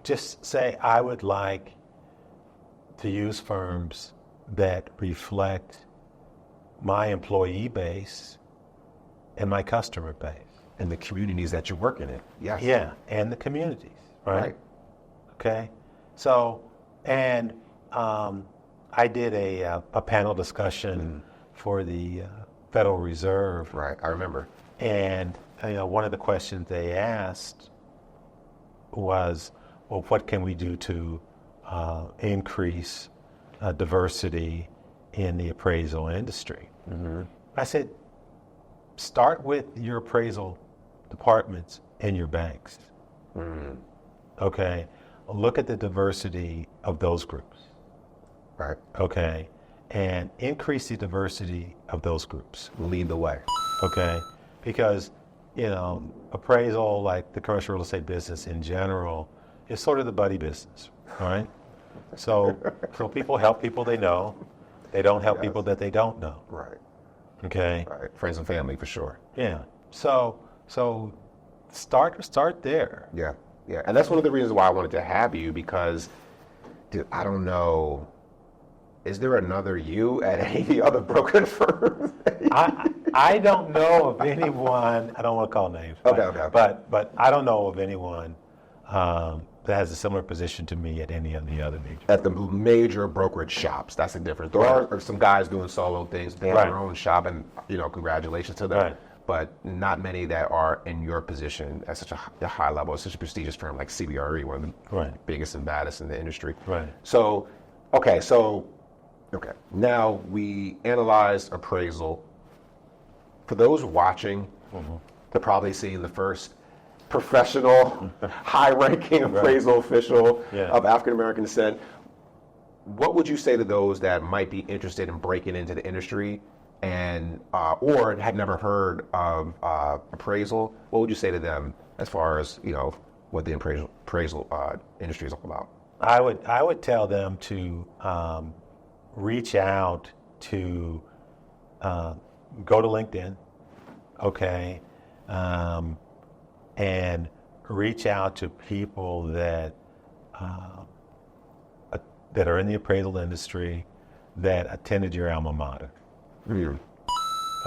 S2: just say I would like to use firms that reflect my employee base and my customer base.
S1: And the communities that you're working in. Yes.
S2: Yeah, and the communities, right?
S1: Right.
S2: Okay, so, and I did a panel discussion for the Federal Reserve,
S1: Right. I remember.
S2: and one of the questions they asked was, well, what can we do to increase diversity in the appraisal industry? I said, start with your appraisal departments and your banks. Okay, look at the diversity of those groups.
S1: Right.
S2: Okay, and increase the diversity of those groups.
S1: Lead the way.
S2: Okay, because appraisal, like the commercial real estate business in general, is sort of the buddy business, all right? So people help people they know. They don't help people that they don't know.
S1: Right.
S2: Okay.
S1: Right. Friends and family for sure.
S2: Yeah. So start there.
S1: Yeah. Yeah. And that's one of the reasons why I wanted to have you, because, dude, I don't know. Is there another you at any other brokerage firm?
S2: I don't know of anyone. I don't want to call names.
S1: Okay.
S2: But I don't know of anyone that has a similar position to me at any of the other major.
S1: At the major brokerage shops, that's the difference. There are some guys doing solo things. They have
S2: Right.
S1: their own shop, and congratulations to them.
S2: Right.
S1: But not many that are in your position at such a high level. It's such a prestigious firm like CBRE, one of the
S2: Right.
S1: biggest and baddest in the industry.
S2: Right.
S1: So, now we analyzed appraisal. For those watching, they're probably seeing the first professional, high-ranking appraisal official
S2: Yeah.
S1: of African American descent. What would you say to those that might be interested in breaking into the industry and or had never heard of appraisal? What would you say to them as far as what the appraisal industry is all about?
S2: I would tell them to reach out to go to LinkedIn, okay, and reach out to people that that are in the appraisal industry that attended your alma mater.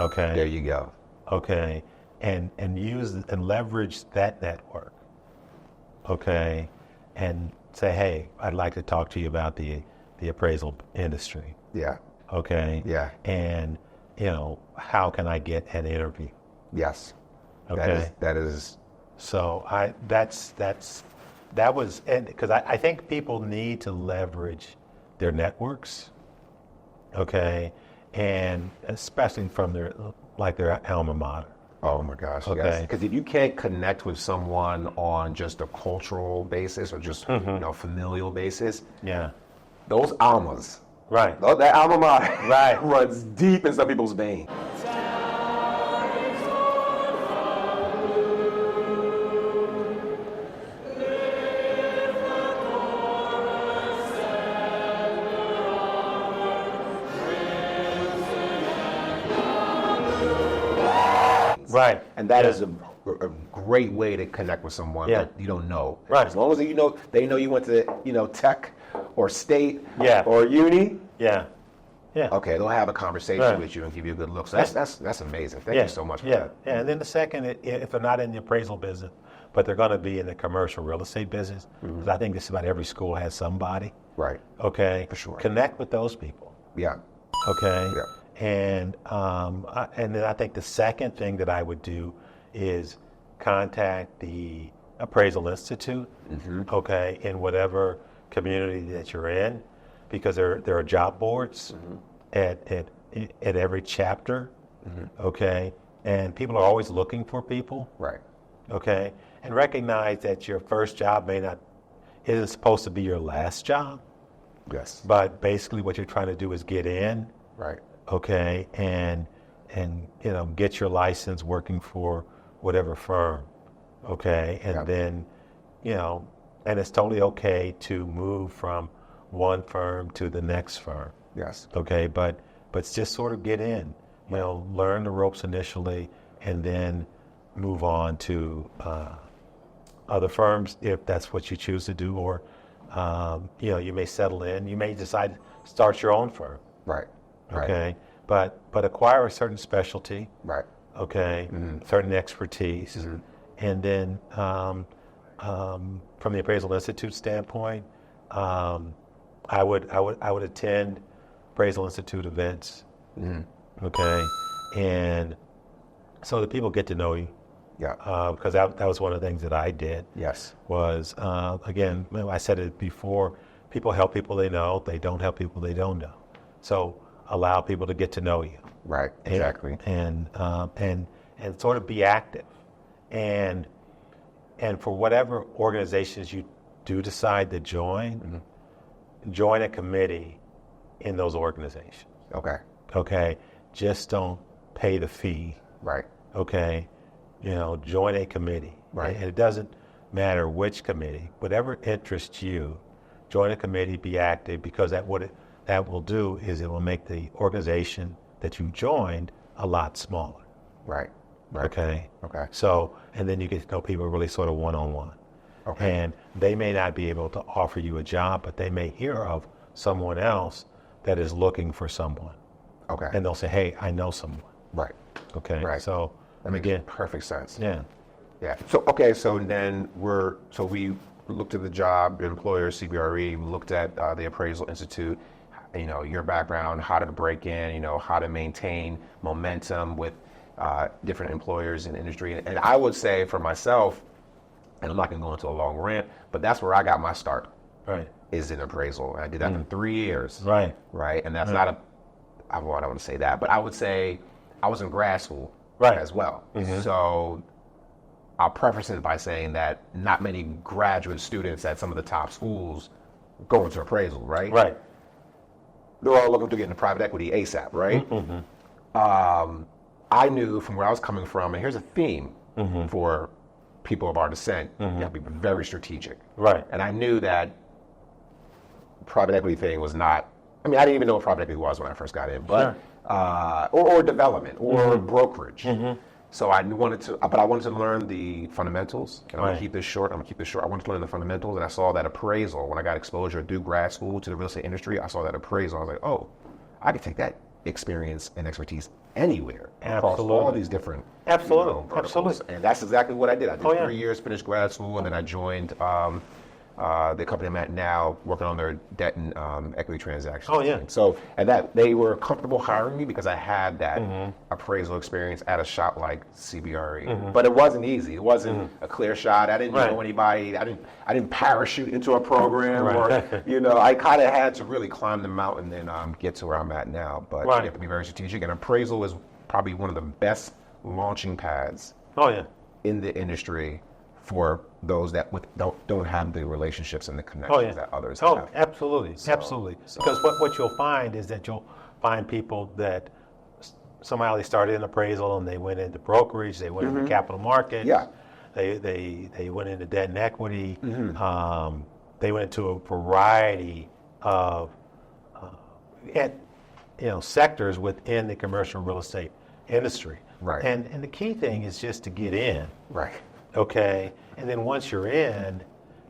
S2: Okay.
S1: There you go.
S2: Okay, and use and leverage that network. Okay, and say, hey, I'd like to talk to you about the appraisal industry.
S1: Yeah.
S2: Okay.
S1: Yeah.
S2: And how can I get an interview?
S1: Yes.
S2: Okay.
S1: That is.
S2: So that was because I think people need to leverage their networks. Okay, and especially from their alma mater.
S1: Oh my gosh.
S2: Okay.
S1: Yes. Because if you can't connect with someone on just a cultural basis or just familial basis,
S2: Yeah.
S1: those almas,
S2: Right.
S1: that alma mater,
S2: Right.
S1: runs deep in some people's veins.
S2: Right.
S1: And that is a great way to connect with someone
S2: Yeah.
S1: that you don't know.
S2: Right.
S1: As long as they know you went to tech or state
S2: Yeah.
S1: or uni.
S2: Yeah. Yeah.
S1: Okay, they'll have a conversation
S2: Right.
S1: with you and give you a good look. So that's amazing. Thank
S2: Yeah.
S1: you so much for
S2: Yeah.
S1: that.
S2: Yeah. And then the second, if they're not in the appraisal business, but they're going to be in the commercial real estate business, because I think just about every school has somebody.
S1: Right.
S2: Okay.
S1: For sure.
S2: Connect with those people.
S1: Yeah.
S2: Okay.
S1: Yeah.
S2: And then I think the second thing that I would do is contact the Appraisal Institute. Okay, in whatever community that you're in, because there are job boards at every chapter. Okay, and people are always looking for people.
S1: Right.
S2: Okay, and recognize that your first job isn't supposed to be your last job,
S1: Yes.
S2: but basically what you're trying to do is get in.
S1: Right.
S2: Okay, and get your license working for whatever firm. Okay, and
S1: Yep.
S2: then and it's totally okay to move from one firm to the next firm.
S1: Yes.
S2: Okay, but just sort of get in, learn the ropes initially, and then move on to other firms if that's what you choose to do, or you may settle in. You may decide to start your own firm.
S1: Right. Right.
S2: Okay, but acquire a certain specialty.
S1: Right.
S2: Okay, certain expertise, and then from the Appraisal Institute standpoint, I would attend Appraisal Institute events. Okay, and so that people get to know you.
S1: Yeah.
S2: Because that was one of the things that I did.
S1: Yes.
S2: Was again, I said it before. People help people they know. They don't help people they don't know. So allow people to get to know you.
S1: Right. Exactly.
S2: And sort of be active, and for whatever organizations you do decide to join, join a committee in those organizations.
S1: Okay.
S2: Okay, just don't pay the fee.
S1: Right.
S2: Okay, join a committee.
S1: Right.
S2: And it doesn't matter which committee, whatever interests you, join a committee, be active, because that will do is it will make the organization that you joined a lot smaller.
S1: Right. Right.
S2: Okay.
S1: Okay.
S2: So, and then you get to know people really sort of one-on-one.
S1: Okay.
S2: And they may not be able to offer you a job, but they may hear of someone else that is looking for someone.
S1: Okay.
S2: And they'll say, hey, I know someone.
S1: Right.
S2: Okay.
S1: Right.
S2: So,
S1: That makes
S2: again,
S1: perfect sense.
S2: yeah.
S1: Yeah. So then we looked at the job, employer, CBRE, we looked at the Appraisal Institute, your background, how to break in, how to maintain momentum with different employers in the industry. And I would say for myself, and I'm not going to go into a long rant, but that's where I got my start.
S2: Right.
S1: Is in appraisal. And I did that for 3 years.
S2: Right.
S1: Right. And that's not I don't want to say that, but I would say I was in grad school as well. So I'll preface it by saying that not many graduate students at some of the top schools go into appraisal, right?
S2: Right.
S1: They're all looking to get into private equity ASAP, right? I knew from where I was coming from, and here's a theme for people of our descent, you have to be very strategic.
S2: Right.
S1: And I knew that private equity thing was not, I didn't even know what private equity was when I first got in, but or development or brokerage. So I wanted to, but I wanted to learn the fundamentals. And I'm gonna
S2: Right.
S1: keep this short. I wanted to learn the fundamentals, and I saw that appraisal when I got exposure through grad school to the real estate industry. I saw that appraisal. I was like, oh, I could take that experience and expertise anywhere across all
S2: Absolutely.
S1: these different
S2: Absolutely.
S1: verticals.
S2: Absolutely.
S1: And that's exactly what I did. I did
S2: Oh, yeah.
S1: 3 years, finished grad school, and then I joined the company I'm at now, working on their debt and equity transactions.
S2: Oh, yeah.
S1: So, and that they were comfortable hiring me because I had that
S2: Mm-hmm.
S1: appraisal experience at a shop like CBRE. But it wasn't easy. It wasn't a clear shot. I didn't
S2: Mm-hmm. Right.
S1: know anybody. I didn't parachute into a program,
S2: Right.
S1: or I kind of had to really climb the mountain and then get to where I'm at now. But
S2: Right.
S1: you have to be very strategic. And appraisal is probably one of the best launching pads
S2: Oh yeah.
S1: in the industry for those that don't have the relationships and the connections
S2: Oh yeah.
S1: that others
S2: Oh,
S1: have.
S2: absolutely, absolutely. Because what you'll find is that you'll find people that somehow they started in appraisal and they went into brokerage, they went into capital markets.
S1: Yeah.
S2: They went into debt and equity. They went into a variety of sectors within the commercial real estate industry.
S1: Right.
S2: And the key thing is just to get in.
S1: Right.
S2: Okay, and then once you're in,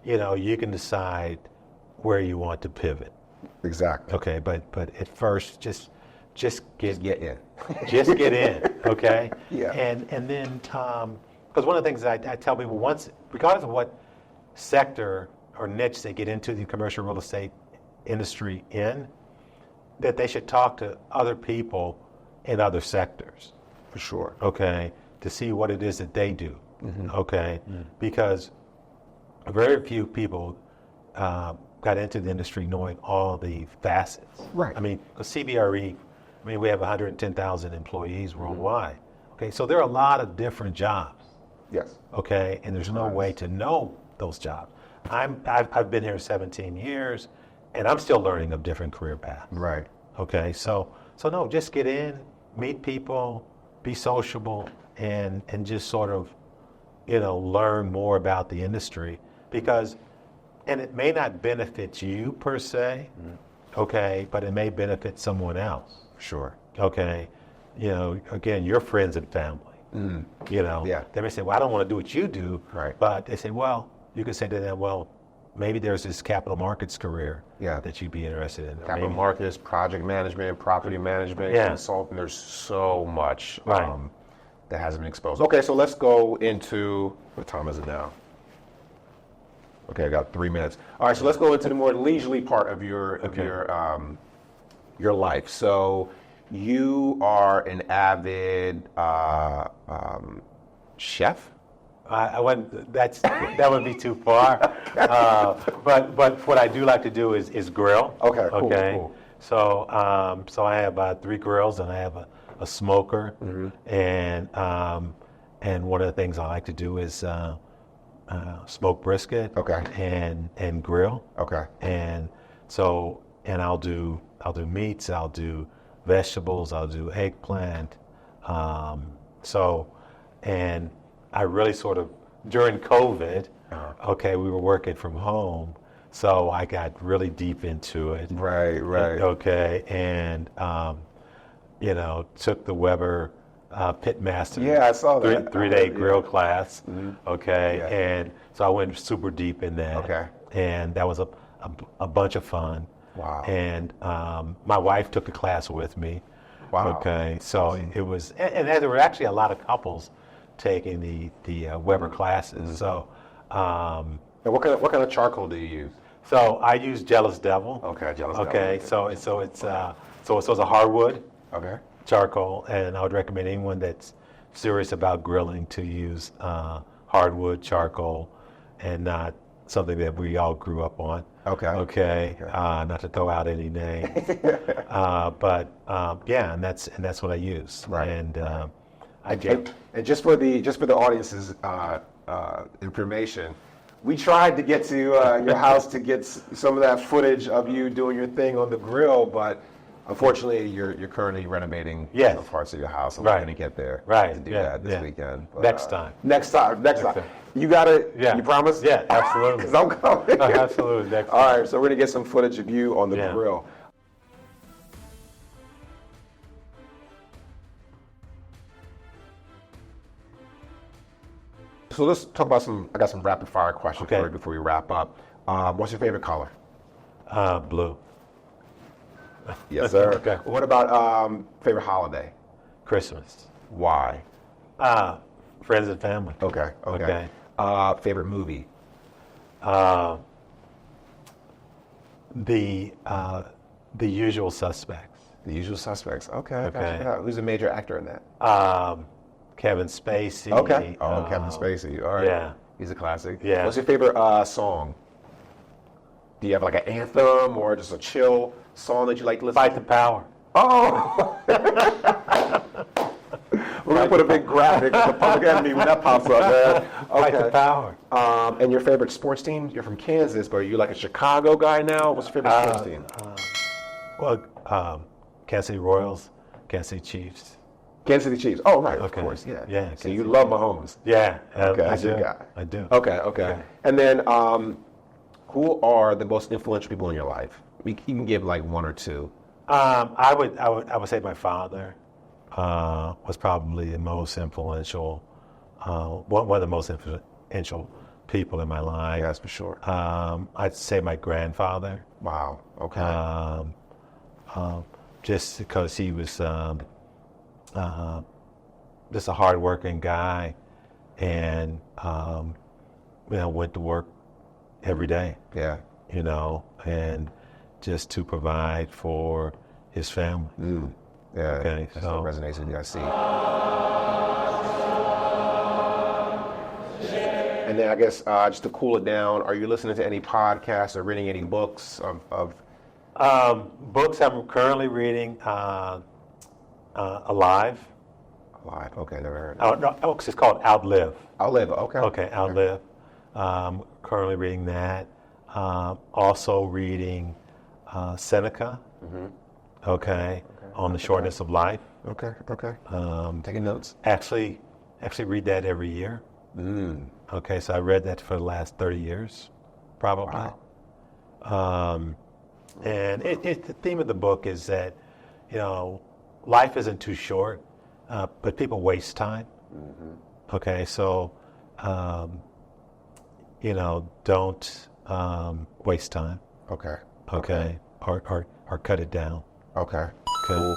S2: you can decide where you want to pivot.
S1: Exactly.
S2: Okay, but at first, just get
S1: Get in.
S2: just get in. Okay.
S1: Yeah.
S2: And then because one of the things that I tell people, once, regardless of what sector or niche they get into the commercial real estate industry in, that they should talk to other people in other sectors.
S1: For sure.
S2: Okay, to see what it is that they do. Okay, because very few people got into the industry knowing all the facets.
S1: Right.
S2: I mean, because CBRE, we have 110,000 employees worldwide. Okay, so there are a lot of different jobs.
S1: Yes.
S2: Okay, and there's no way to know those jobs. I've been here 17 years, and I'm still learning of different career paths.
S1: Right.
S2: Okay, so no, just get in, meet people, be sociable, and just sort of, learn more about the industry, because, and it may not benefit you per se, okay, but it may benefit someone else.
S1: Sure.
S2: Okay, again, your friends and family.
S1: Yeah.
S2: They may say, well, I don't want to do what you do,
S1: Right.
S2: but they say, well, you can say to them, well, maybe there's this capital markets career that you'd be interested in. Or
S1: Capital
S2: maybe-
S1: markets, project management, property management,
S2: Yeah.
S1: consulting. There's so much
S2: Right.
S1: that hasn't been exposed. Okay, so let's go into, what time is it now? Okay, I got 3 minutes. All right, so let's go into the more leisurely part of your life. So you are an avid chef.
S2: I wouldn't. That would be too far. But what I do like to do is grill.
S1: Okay, cool,
S2: Okay.
S1: cool.
S2: So I have 3 grills, and I have a smoker, and one of the things I like to do is smoke brisket.
S1: Okay.
S2: And grill.
S1: Okay.
S2: And I'll do meats. I'll do vegetables. I'll do eggplant. And I really sort of, during COVID, okay, we were working from home, so I got really deep into it.
S1: Right, right.
S2: Okay, and took the Weber Pitmaster.
S1: Yeah, I saw that.
S2: 3-day
S1: Yeah.
S2: grill class. Okay,
S1: Yeah.
S2: and so I went super deep in that.
S1: Okay.
S2: And that was a bunch of fun.
S1: Wow.
S2: And my wife took the class with me.
S1: Wow.
S2: Okay, so it was, and there were actually a lot of couples taking the Weber classes. So,
S1: And what kind of charcoal do you use?
S2: so I use Jealous Devil.
S1: Okay, Jealous Devil.
S2: Okay, so it's a hardwood
S1: Okay.
S2: charcoal, and I would recommend anyone that's serious about grilling to use hardwood charcoal, and not something that we all grew up on.
S1: Okay.
S2: Okay. Not to throw out any names, but yeah, and that's what I use.
S1: Right.
S2: And
S1: And just for the audience's information, we tried to get to your house to get some of that footage of you doing your thing on the grill, but unfortunately, you're currently renovating
S2: Yes.
S1: some parts of your house, and
S2: Right.
S1: we're going to get there
S2: Right,
S1: to do
S2: yeah,
S1: that this
S2: yeah.
S1: weekend. But,
S2: Next time.
S1: Next time.
S2: time.
S1: You got it?
S2: Yeah.
S1: You promise?
S2: Yeah, absolutely.
S1: Because I'm coming.
S2: Absolutely. Next
S1: All
S2: time.
S1: right, so we're going to get some footage of you on the
S2: Yeah.
S1: grill. So let's talk about I got some rapid fire questions
S2: Okay.
S1: for you before we wrap up. What's your favorite color?
S2: Blue.
S1: Yes, sir.
S2: Okay.
S1: What about favorite holiday?
S2: Christmas.
S1: Why?
S2: Friends and family.
S1: Okay.
S2: Okay.
S1: Favorite movie?
S2: The Usual Suspects.
S1: The Usual Suspects. Okay.
S2: Okay.
S1: Gotcha. Who's a major actor in that?
S2: Kevin Spacey.
S1: Okay. Kevin Spacey. All right.
S2: Yeah.
S1: He's a classic.
S2: Yeah.
S1: What's your favorite song? Do you have like an anthem or just a chill song that you like to listen
S2: Fight
S1: to?
S2: the Power.
S1: Oh! We're going to put a big graphic of the Public Enemy when that pops up, man.
S2: Fight the Power.
S1: And your favorite sports team? You're from Kansas, but are you like a Chicago guy now? What's your favorite sports team?
S2: Kansas City Royals, Kansas City Chiefs.
S1: Kansas City Chiefs. Oh, right,
S2: Okay.
S1: of course, yeah.
S2: Yeah,
S1: So
S2: Kansas
S1: you
S2: City.
S1: love Mahomes.
S2: Yeah,
S1: Okay,
S2: I
S1: that's your
S2: do.
S1: guy.
S2: I do.
S1: Okay. And then, who are the most influential people in your life? You can give like one or two.
S2: I would say my father was probably the most influential, one of the most influential people in my life.
S1: Yeah, that's for sure.
S2: I'd say my grandfather,
S1: Wow. Okay.
S2: just because he was just a hardworking guy, and went to work every day.
S1: Yeah.
S2: And just to provide for his family.
S1: Yeah.
S2: Okay,
S1: That's
S2: so-
S1: what resonates with you, I see. And then I guess just to cool it down, are you listening to any podcasts or reading any books of
S2: Books I'm currently reading, Alive.
S1: Alive? Okay, never heard.
S2: Oh, no, it's called Outlive.
S1: Outlive. Okay.
S2: Okay, Outlive. Currently reading that. Also reading Seneca. Okay, on the shortness of life.
S1: Okay. Taking notes.
S2: Actually read that every year. Okay, so I read that for the last 30 years, probably.
S1: Wow.
S2: And the theme of the book is that, life isn't too short, but people waste time. Okay, so, don't waste time.
S1: Okay.
S2: Okay, or cut it down.
S1: Okay.
S2: Okay.
S1: Cool.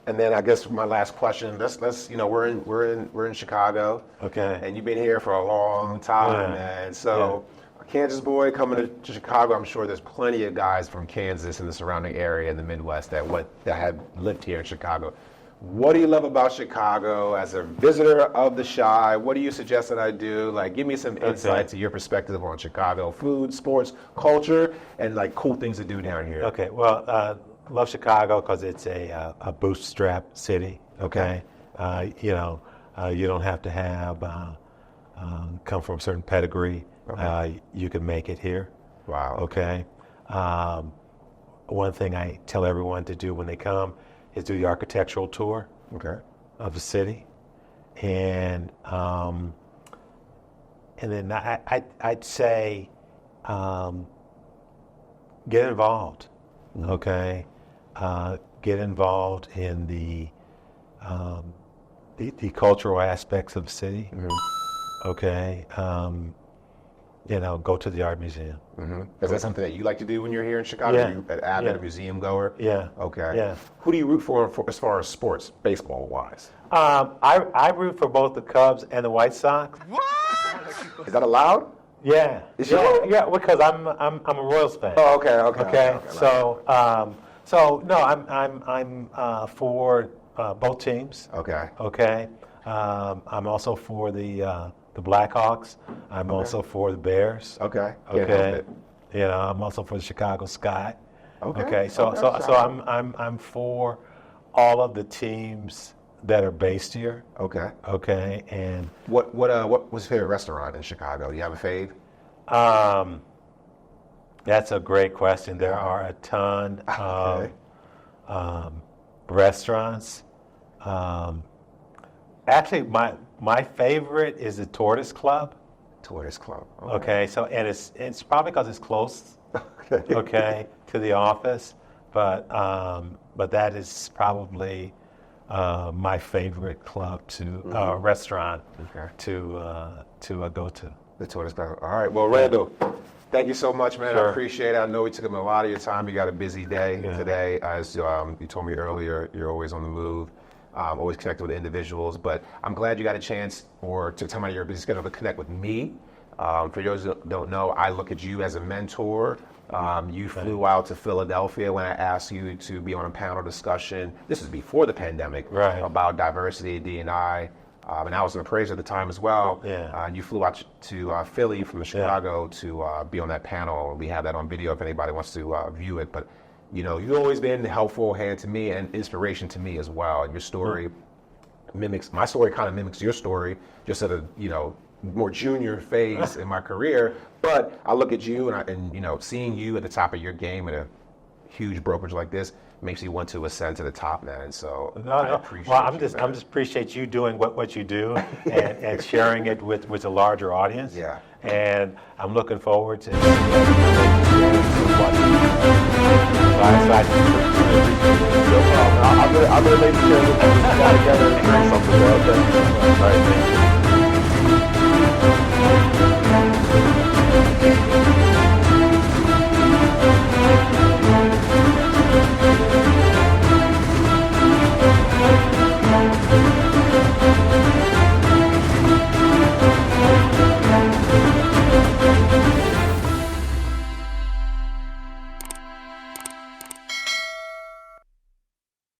S1: And then I guess my last question. Let's we're in Chicago.
S2: Okay.
S1: And you've been here for a long time,
S2: Yeah.
S1: man. So, a Kansas boy coming to Chicago, I'm sure there's plenty of guys from Kansas and the surrounding area in the Midwest that have lived here in Chicago. What do you love about Chicago as a visitor of the Chi? What do you suggest that I do? Like, give me some insight to your perspective on Chicago food, sports, culture, and like cool things to do down here.
S2: Okay, well, love Chicago because it's a bootstrap city. Okay, you don't have to have come from a certain pedigree.
S1: Okay.
S2: You can make it here.
S1: Wow.
S2: Okay. One thing I tell everyone to do when they come is do the architectural tour
S1: Okay.
S2: of the city, and then I'd say get involved. Okay, get involved in the cultural aspects of the city. Okay, go to the art museum.
S1: Is that something that you like to do when you're here in Chicago?
S2: Yeah.
S1: Are you an avid museum goer?
S2: Yeah.
S1: Okay.
S2: Yeah.
S1: Who do you root for as far as sports, baseball wise?
S2: I root for both the Cubs and the White Sox.
S1: Is that allowed?
S2: Yeah.
S1: Is sure?
S2: Yeah, because I'm a Royals fan.
S1: Oh, okay.
S2: So no, I'm for both teams.
S1: Okay.
S2: Okay. I'm also for the Blackhawks. I'm also for the Bears.
S1: Okay. Can't help
S2: Okay.
S1: it.
S2: I'm also for the Chicago Sky.
S1: Okay.
S2: Okay. So I'm for all of the teams that are based here.
S1: Okay.
S2: Okay. And
S1: What was your favorite restaurant in Chicago? Do you have a fave?
S2: that's a great question. There are a ton of restaurants. Actually, my favorite is the Tortoise Club.
S1: Tortoise Club.
S2: Okay, so and it's probably because it's close. Okay, to the office, but that is probably my favorite club to restaurant to go to.
S1: The tour is back. All right. Well, Randal, thank you so much, man.
S2: Sure.
S1: I appreciate it. I know we took up a lot of your time. You got a busy day today. As you told me earlier, you're always on the move, always connected with individuals. But I'm glad you got a chance or took time out of your busy schedule to connect with me. For those who don't know, I look at you as a mentor. You flew out to Philadelphia when I asked you to be on a panel discussion. This is before the pandemic, about diversity, D&I. And I was an appraiser at the time as well. And you flew out to Philly from Chicago to be on that panel. We have that on video if anybody wants to view it. But, you know, you've always been a helpful hand to me and inspiration to me as well. And your story my story kind of mimics your story, just at a, you know, more junior phase in my career. But I look at you and you know, seeing you at the top of your game at a huge brokerage like this makes you want to ascend to the top, man. So I appreciate
S2: I'm just appreciate you doing what you do and sharing it with a larger audience.
S1: Yeah.
S2: And I'm looking forward to